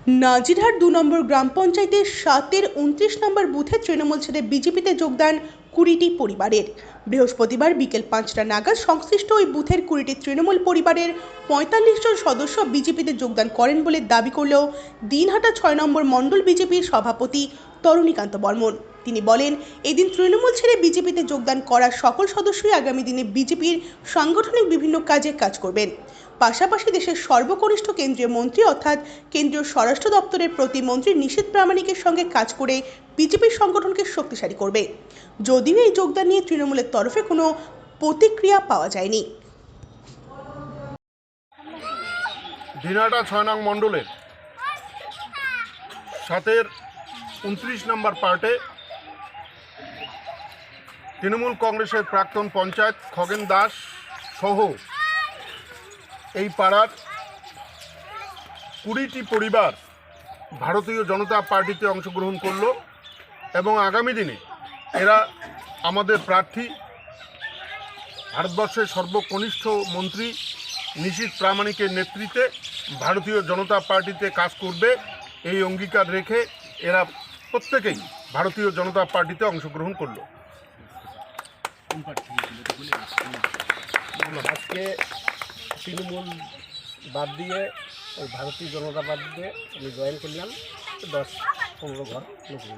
নাজিরহাট ২ নম্বর গ্রাম পঞ্চায়েতের ৭-এর ২৯ নম্বর বুথে তৃণমূল ছেড়ে বিজেপিতে যোগদান ২০টি পরিবারের। বৃহস্পতিবার বিকেল ৫টা নাগাদ সংশ্লিষ্ট ওই বুথের ২০টি তৃণমূল পরিবারের ৪৫ জন সদস্য বিজেপিতে যোগদান করেন বলে দাবি করলেও দিনহাটা ৬ নম্বর মণ্ডল বিজেপির সভাপতি তরণীকান্ত বর্মন। তিনি বলেন, এদিন তৃণমূল ছেড়ে বিজেপিতে যোগদান করা সকল সদস্যই আগামী দিনে বিজেপির সাংগঠনিক বিভিন্ন কাজে কাজ করবেন। পাশাপাশি দেশের সর্বকনিষ্ঠ কেন্দ্রীয় মন্ত্রী অর্থাৎ কেন্দ্রীয় স্বরাষ্ট্র দপ্তরের প্রতিমন্ত্রী নিশীথ প্রামাণিকের সঙ্গে কাজ করে বিজেপির সংগঠনকে শক্তিশালী করবে। যদিও এই যোগদান নিয়ে তৃণমূলের তরফে কোনো প্রতিক্রিয়া পাওয়া যায়নি। দিনহাটা ৬ নং মণ্ডলের ৭-এর ২৯ নম্বর পার্টে তৃণমূল কংগ্রেসের প্রাক্তন পঞ্চায়েত খগেন দাস সহ এই পাড়ার ২০টি পরিবার ভারতীয় জনতা পার্টিতে অংশগ্রহণ করলো এবং আগামী দিনে এরা আমাদের প্রার্থী ভারতবর্ষের সর্বকনিষ্ঠ মন্ত্রী নিশীথ প্রামাণিকের নেতৃত্বে ভারতীয় জনতা পার্টিতে কাজ করবে এই অঙ্গীকার রেখে এরা প্রত্যেকেই ভারতীয় জনতা পার্টিতে অংশগ্রহণ করলো। আজকে তৃণমূল বাদ দিয়ে ওই ভারতীয় জনতা পার্টিতে আমি জয়েন করলাম 10-15 ঘর নতুন।